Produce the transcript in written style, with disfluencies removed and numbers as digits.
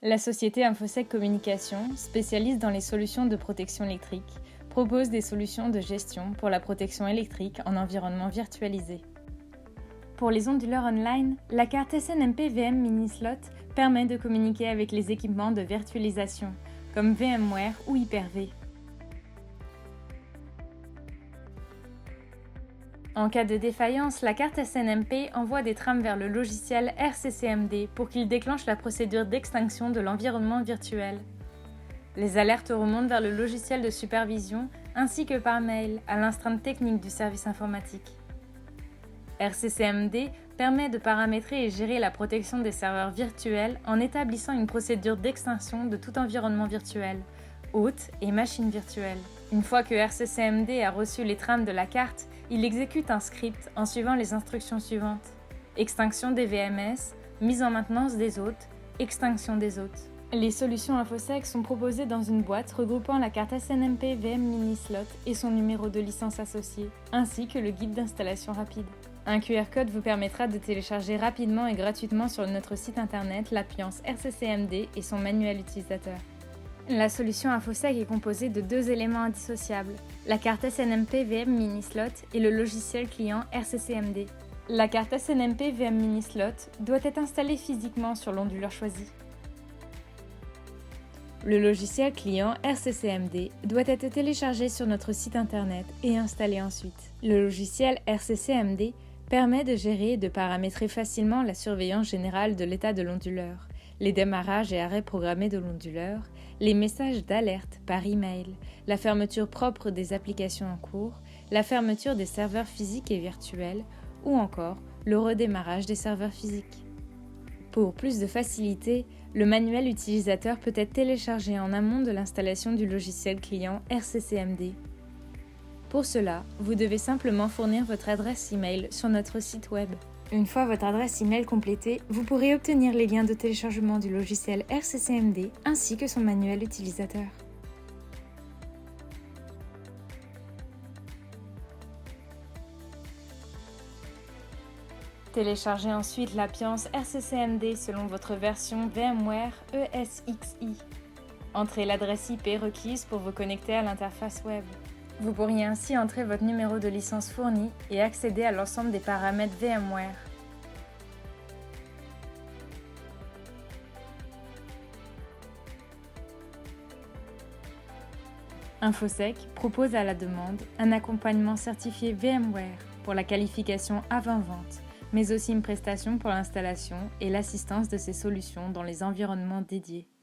La société Infosec Communication, spécialiste dans les solutions de protection électrique, propose des solutions de gestion pour la protection électrique en environnement virtualisé. Pour les onduleurs online, la carte SNMP VM Mini-Slot permet de communiquer avec les équipements de virtualisation, comme VMware ou Hyper-V. En cas de défaillance, la carte SNMP envoie des trames vers le logiciel RCCMD pour qu'il déclenche la procédure d'extinction de l'environnement virtuel. Les alertes remontent vers le logiciel de supervision ainsi que par mail à l'instreinte technique du service informatique. RCCMD permet de paramétrer et gérer la protection des serveurs virtuels en établissant une procédure d'extinction de tout environnement virtuel, hôte et machine virtuelle. Une fois que RCCMD a reçu les trames de la carte, il exécute un script en suivant les instructions suivantes. Extinction des VMS, mise en maintenance des hôtes, extinction des hôtes. Les solutions Infosec sont proposées dans une boîte regroupant la carte SNMP VM Mini-Slot et son numéro de licence associé, ainsi que le guide d'installation rapide. Un QR code vous permettra de télécharger rapidement et gratuitement sur notre site internet l'appliance RCCMD et son manuel utilisateur. La solution Infosec est composée de deux éléments indissociables, la carte SNMP VM Mini-Slot et le logiciel client RCCMD. La carte SNMP VM Mini-Slot doit être installée physiquement sur l'onduleur choisi. Le logiciel client RCCMD doit être téléchargé sur notre site internet et installé ensuite. Le logiciel RCCMD permet de gérer et de paramétrer facilement la surveillance générale de l'état de l'onduleur, les démarrages et arrêts programmés de l'onduleur, les messages d'alerte par email, la fermeture propre des applications en cours, la fermeture des serveurs physiques et virtuels ou encore le redémarrage des serveurs physiques. Pour plus de facilité, le manuel utilisateur peut être téléchargé en amont de l'installation du logiciel client RCCMD. Pour cela, vous devez simplement fournir votre adresse email sur notre site web. Une fois votre adresse email complétée, vous pourrez obtenir les liens de téléchargement du logiciel RCCMD ainsi que son manuel utilisateur. Téléchargez ensuite l'appliance RCCMD selon votre version VMware ESXi. Entrez l'adresse IP requise pour vous connecter à l'interface web. Vous pourriez ainsi entrer votre numéro de licence fourni et accéder à l'ensemble des paramètres VMware. Infosec propose à la demande un accompagnement certifié VMware pour la qualification avant-vente, mais aussi une prestation pour l'installation et l'assistance de ces solutions dans les environnements dédiés.